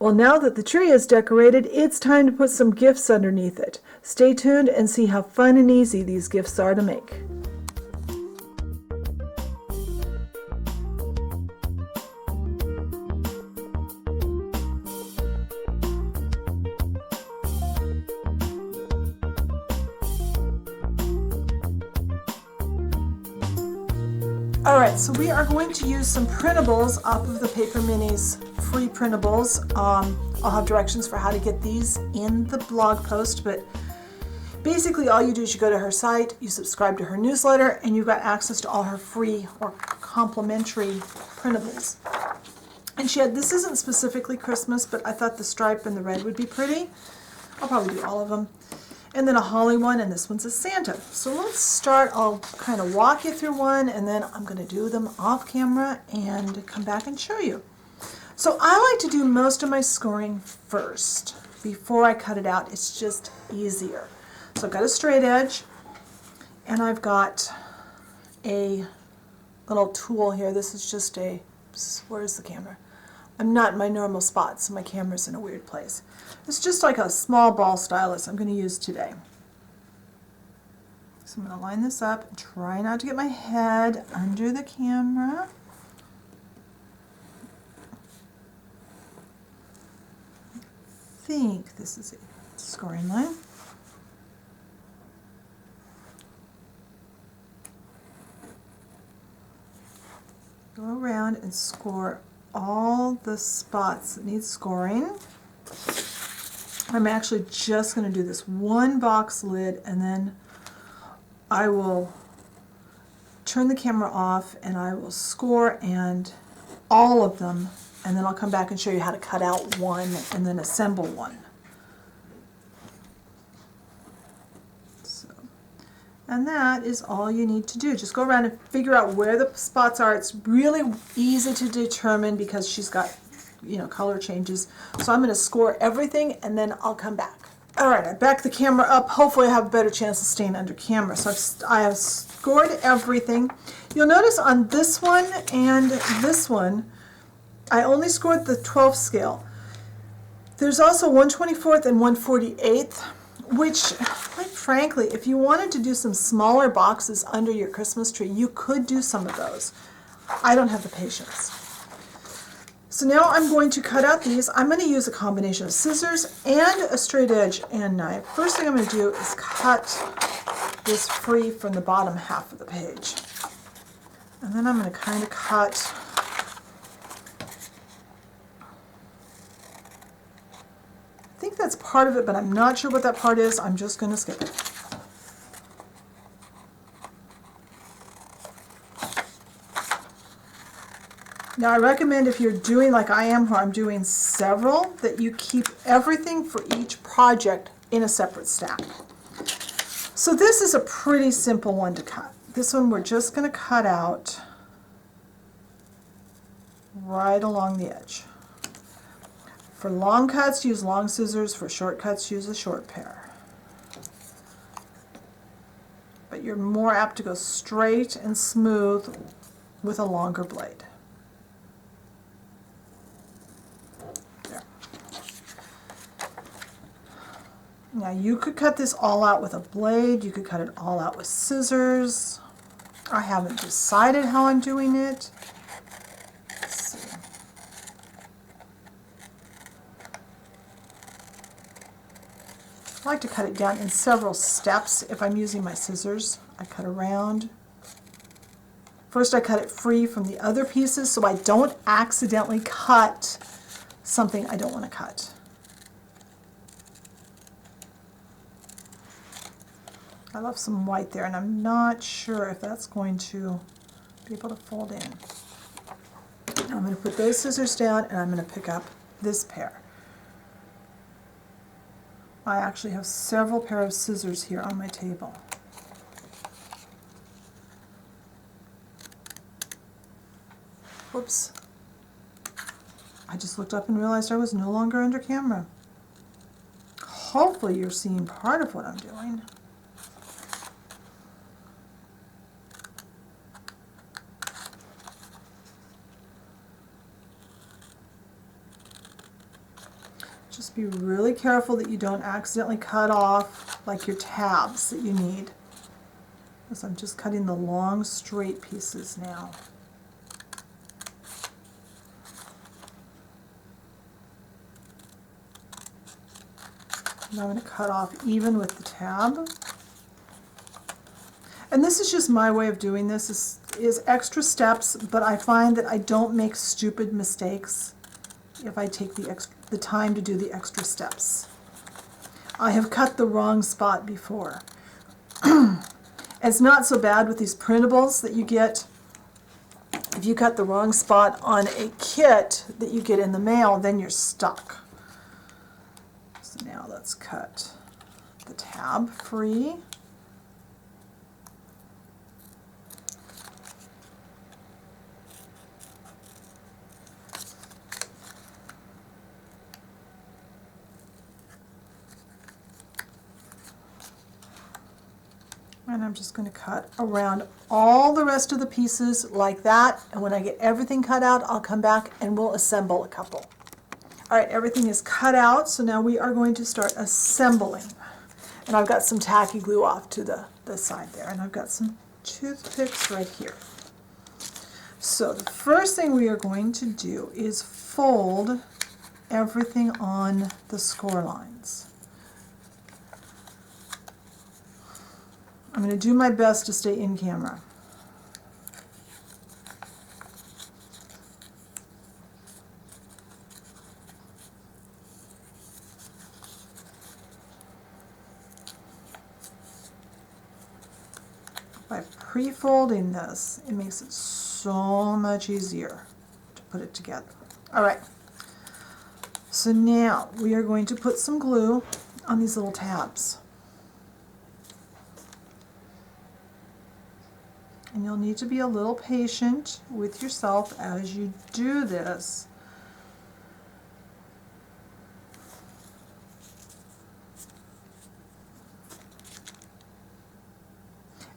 Well, now that the tree is decorated, it's time to put some gifts underneath it. Stay tuned and see how fun and easy these gifts are to make. Alright, so we are going to use some printables off of the Paper Minis free printables. I'll have directions for how to get these in the blog post, but basically all you do is you go to her site, you subscribe to her newsletter, and you've got access to all her free or complimentary printables. And this isn't specifically Christmas, but I thought the stripe and the red would be pretty. I'll probably do all of them. And then a holly one, and this one's a Santa. So let's start. I'll kind of walk you through one, and then I'm going to do them off camera and come back and show you. So I like to do most of my scoring first before I cut it out. It's just easier. So I've got a straight edge, and I've got a little tool here. This is just where's the camera? I'm not in my normal spot, so my camera's in a weird place. It's just like a small ball stylus I'm going to use today. So I'm going to line this up and try not to get my head under the camera. I think this is a scoring line. Go around and score all the spots that need scoring. I'm actually just going to do this one box lid, and then I will turn the camera off and I will score and all of them, and then I'll come back and show you how to cut out one and then assemble one. And that is all you need to do. Just go around and figure out where the spots are. It's really easy to determine because she's got, color changes. So I'm going to score everything and then I'll come back. All right, I back the camera up. Hopefully I have a better chance of staying under camera. So I have scored everything. You'll notice on this one and this one, I only scored the 12th scale. There's also 1/24 and 1/48, which, quite frankly, if you wanted to do some smaller boxes under your Christmas tree, you could do some of those. I don't have the patience. So now I'm going to cut out these. I'm going to use a combination of scissors and a straight edge and knife. First thing I'm going to do is cut this free from the bottom half of the page. And then I'm going to kind of cut I think that's part of it, but I'm not sure what that part is. I'm just going to skip it. Now I recommend if you're doing like I am, where I'm doing several, that you keep everything for each project in a separate stack. So this is a pretty simple one to cut. This one we're just going to cut out right along the edge. For long cuts, use long scissors. For short cuts, use a short pair. But you're more apt to go straight and smooth with a longer blade. There. Now you could cut this all out with a blade. You could cut it all out with scissors. I haven't decided how I'm doing it. I like to cut it down in several steps. If I'm using my scissors, I cut around. First I cut it free from the other pieces so I don't accidentally cut something I don't want to cut. I left some white there and I'm not sure if that's going to be able to fold in. Now I'm going to put those scissors down and I'm going to pick up this pair. I actually have several pairs of scissors here on my table. Whoops. I just looked up and realized I was no longer under camera. Hopefully you're seeing part of what I'm doing. Just be really careful that you don't accidentally cut off like your tabs that you need. Because I'm just cutting the long straight pieces now. And I'm going to cut off even with the tab. And this is just my way of doing this, is extra steps, but I find that I don't make stupid mistakes if I take the time to do the extra steps. I have cut the wrong spot before. It's not so bad with these printables that you get. If you cut the wrong spot on a kit that you get in the mail, then you're stuck. So now let's cut the tab free. And I'm just going to cut around all the rest of the pieces like that. And when I get everything cut out, I'll come back and we'll assemble a couple. All right, everything is cut out, so now we are going to start assembling. And I've got some tacky glue off to the side there, and I've got some toothpicks right here. So the first thing we are going to do is fold everything on the score lines. I'm going to do my best to stay in camera. By pre-folding this, it makes it so much easier to put it together. All right, so now we are going to put some glue on these little tabs. And you'll need to be a little patient with yourself as you do this.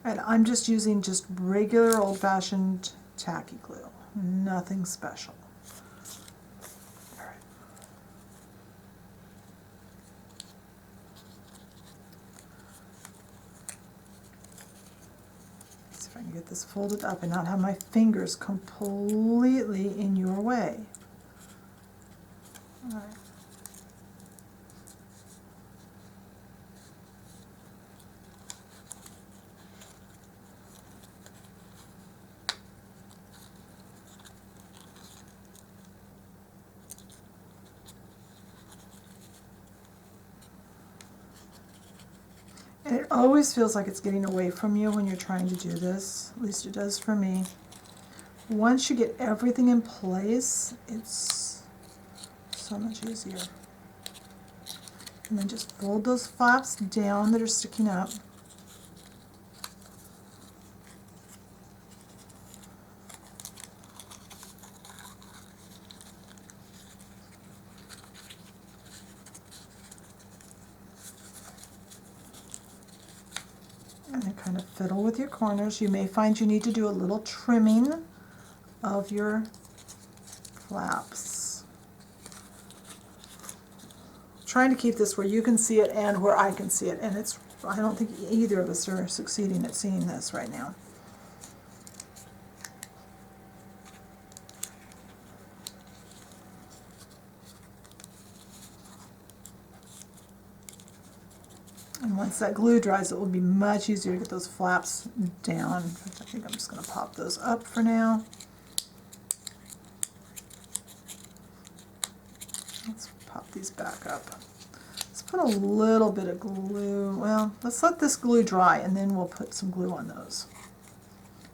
And I'm just using just regular old-fashioned tacky glue, nothing special. All right. See if I can get this folded up and not have my fingers completely in your way. All right. And it always feels like it's getting away from you when you're trying to do this. At least it does for me. Once you get everything in place, it's so much easier. And then just fold those flaps down that are sticking up. And then kind of fiddle with your corners. You may find you need to do a little trimming of your flaps. Trying to keep this where you can see it and where I can see it, and I don't think either of us are succeeding at seeing this right now. And once that glue dries, it will be much easier to get those flaps down. I think I'm just going to pop those up for now. Let's pop these back up. Let's put a little bit of glue. Well, let's let this glue dry and then we'll put some glue on those.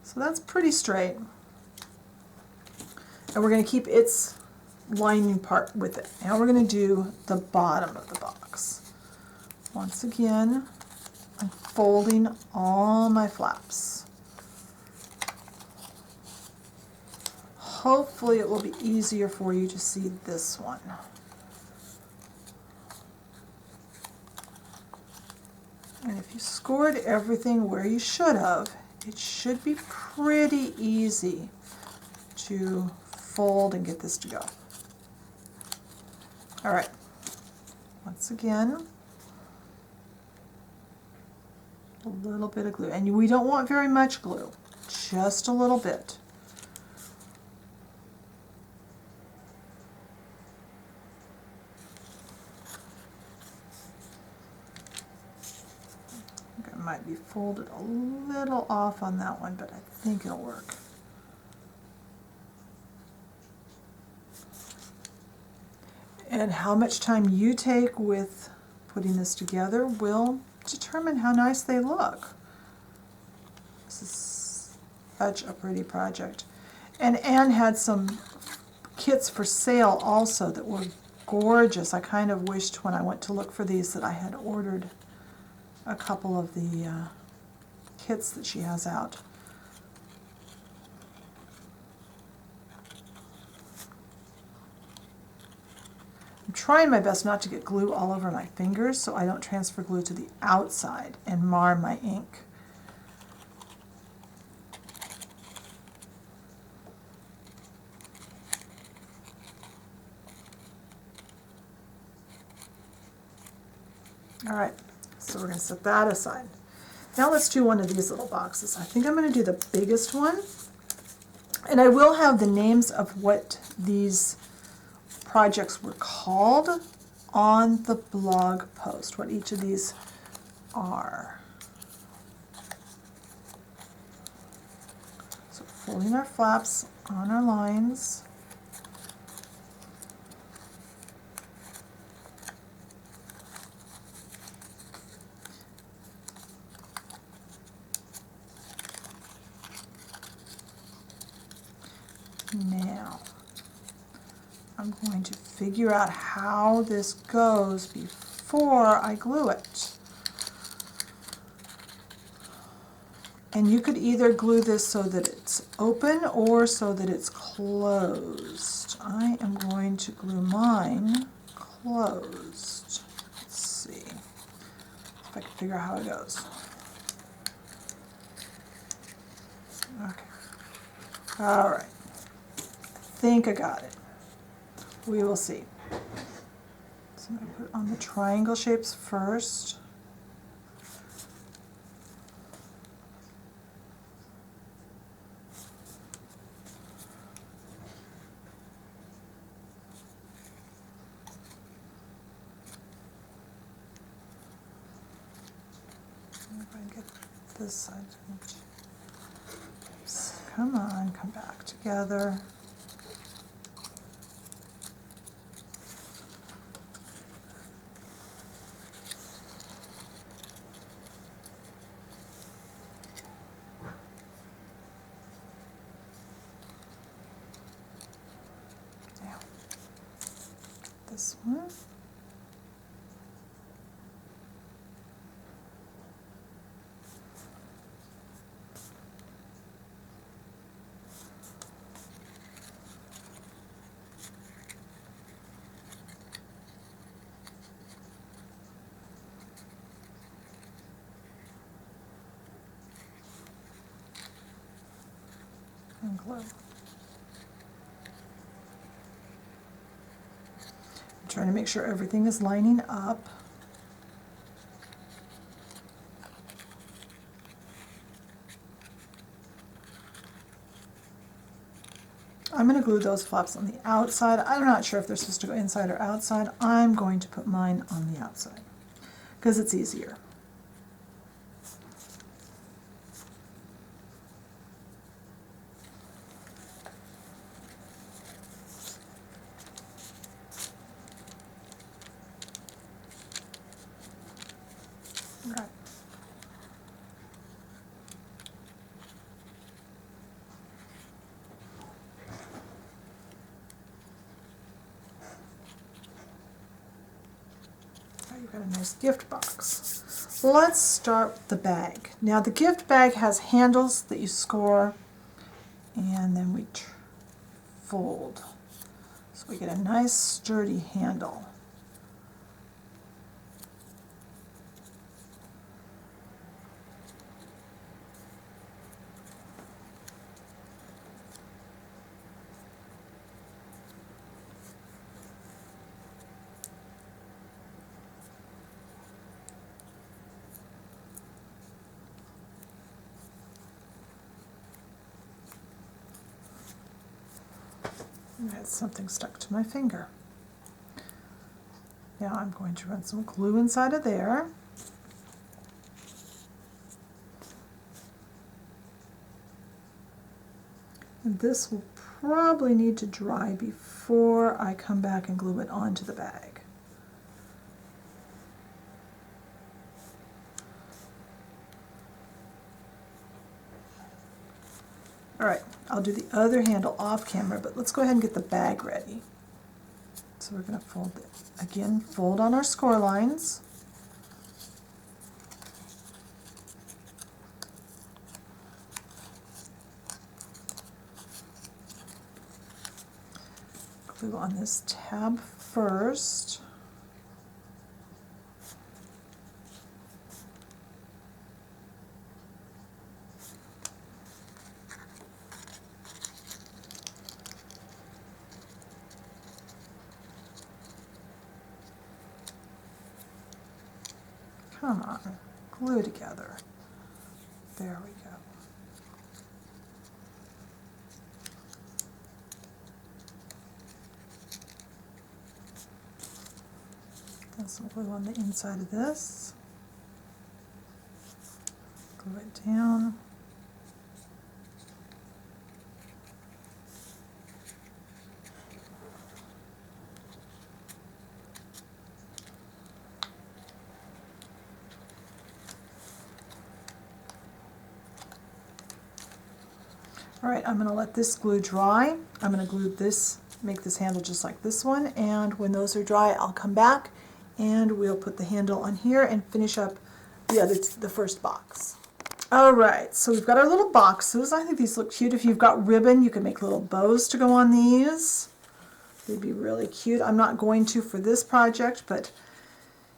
So that's pretty straight. And we're going to keep its lining part with it. Now we're going to do the bottom of the box. Once again, I'm folding all my flaps. Hopefully it will be easier for you to see this one. And if you scored everything where you should have, it should be pretty easy to fold and get this to go. All right. once again, a little bit of glue. And we don't want very much glue, just a little bit. I think I might be folded a little off on that one, but I think it'll work. And how much time you take with putting this together will determine how nice they look. This is such a pretty project. And Anne had some kits for sale also that were gorgeous. I kind of wished when I went to look for these that I had ordered a couple of the kits that she has out. I'm trying my best not to get glue all over my fingers so I don't transfer glue to the outside and mar my ink. All right, so we're going to set that aside. Now let's do one of these little boxes. I think I'm going to do the biggest one. And I will have the names of what these projects were called on the blog post, what each of these are. So folding our flaps on our lines. Now, I'm going to figure out how this goes before I glue it. And you could either glue this so that it's open or so that it's closed. I am going to glue mine closed. Let's see if I can figure out how it goes. Okay. All right. I think I got it. We will see. So I'm going to put on the triangle shapes first. If I can get this side. Come on, come back together. Now, this one. And glue. I'm trying to make sure everything is lining up. I'm going to glue those flaps on the outside. I'm not sure if they're supposed to go inside or outside. I'm going to put mine on the outside because it's easier. Right. Oh, you've got a nice gift box. Let's start with the bag. Now the gift bag has handles that you score and then we fold. So we get a nice sturdy handle. I had something stuck to my finger. Now I'm going to run some glue inside of there. And this will probably need to dry before I come back and glue it onto the bag. All right, I'll do the other handle off camera, but let's go ahead and get the bag ready. So we're going to fold it. Again, fold on our score lines. Glue on this tab first. Come on, glue together. There we go. And some glue on the inside of this. Glue it down. All right, I'm going to let this glue dry. I'm going to glue this, make this handle just like this one, and when those are dry, I'll come back and we'll put the handle on here and finish up the first box. All right, so we've got our little boxes. I think these look cute. If you've got ribbon, you can make little bows to go on these. They'd be really cute. I'm not going to for this project, but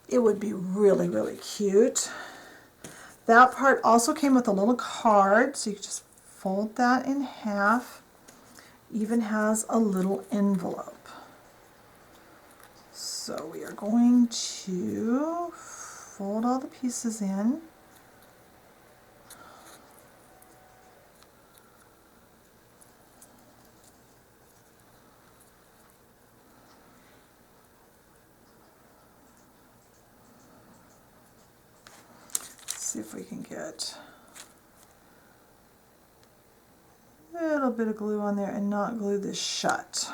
it would be really, really cute. That part also came with a little card, so you can just fold that in half. Even has a little envelope. So we are going to fold all the pieces in. Let's see if we can get a little bit of glue on there and not glue this shut.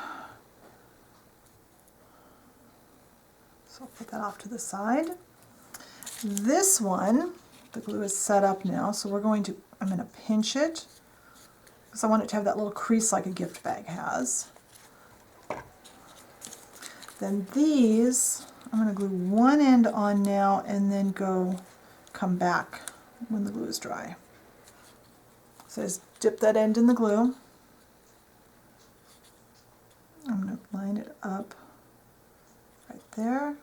So I'll put that off to the side. This one, the glue is set up now, so I'm going to pinch it because I want it to have that little crease like a gift bag has. Then these, I'm going to glue one end on now and then come back when the glue is dry. So just dip that end in the glue. I'm going to line it up right there.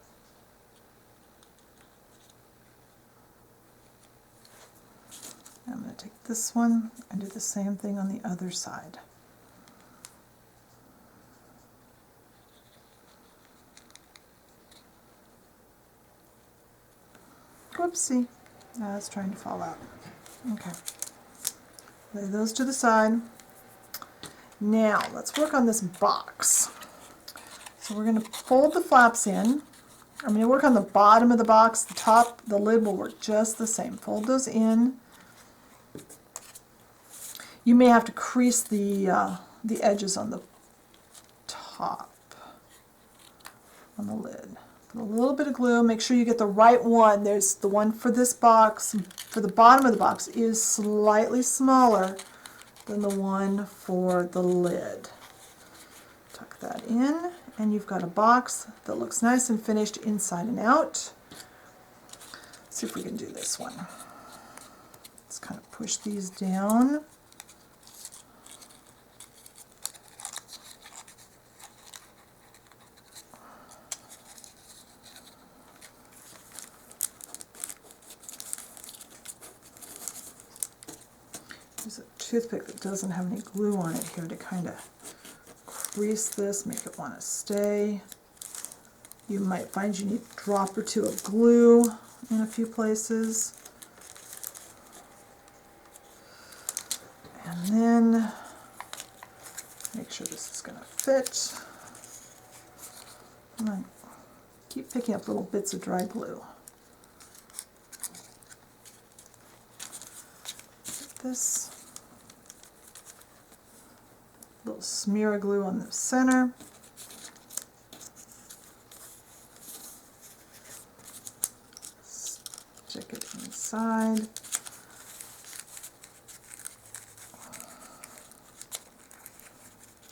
I'm going to take this one and do the same thing on the other side. Whoopsie, that's trying to fall out. Okay. Lay those to the side. Now let's work on this box. So we're going to fold the flaps in. I'm going to work on the bottom of the box. The top, the lid will work just the same. Fold those in. You may have to crease the edges on the top, on the lid. Put a little bit of glue. Make sure you get the right one. There's the one for this box. For the bottom of the box is slightly smaller than the one for the lid. Tuck that in, and you've got a box that looks nice and finished inside and out. Let's see if we can do this one. Let's kind of push these down. Use a toothpick that doesn't have any glue on it here to kind of crease this, make it want to stay. You might find you need a drop or two of glue in a few places. And then make make sure this is going to fit. And I keep picking up little bits of dry glue. Get this little smear of glue on the center. Stick it inside.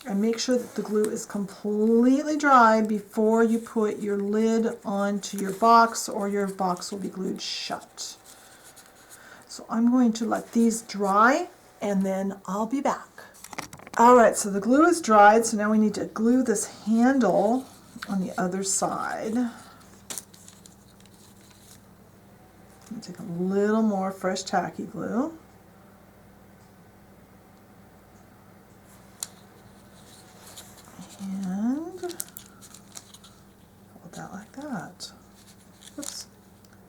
And make sure that the glue is completely dry before you put your lid onto your box, or your box will be glued shut. So I'm going to let these dry and then I'll be back. Alright, so the glue is dried, so now we need to glue this handle on the other side. Take a little more fresh tacky glue. And hold that like that. Oops.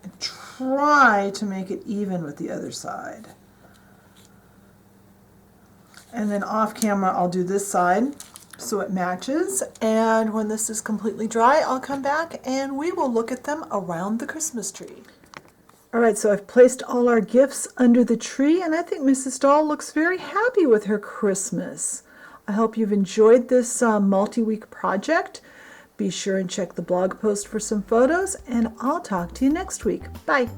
And try to make it even with the other side. And then off camera I'll do this side so it matches, and when this is completely dry I'll come back and we will look at them around the Christmas tree. Alright, so I've placed all our gifts under the tree, and I think Mrs. Doll looks very happy with her Christmas. I hope you've enjoyed this multi-week project. Be sure and check the blog post for some photos, and I'll talk to you next week. Bye!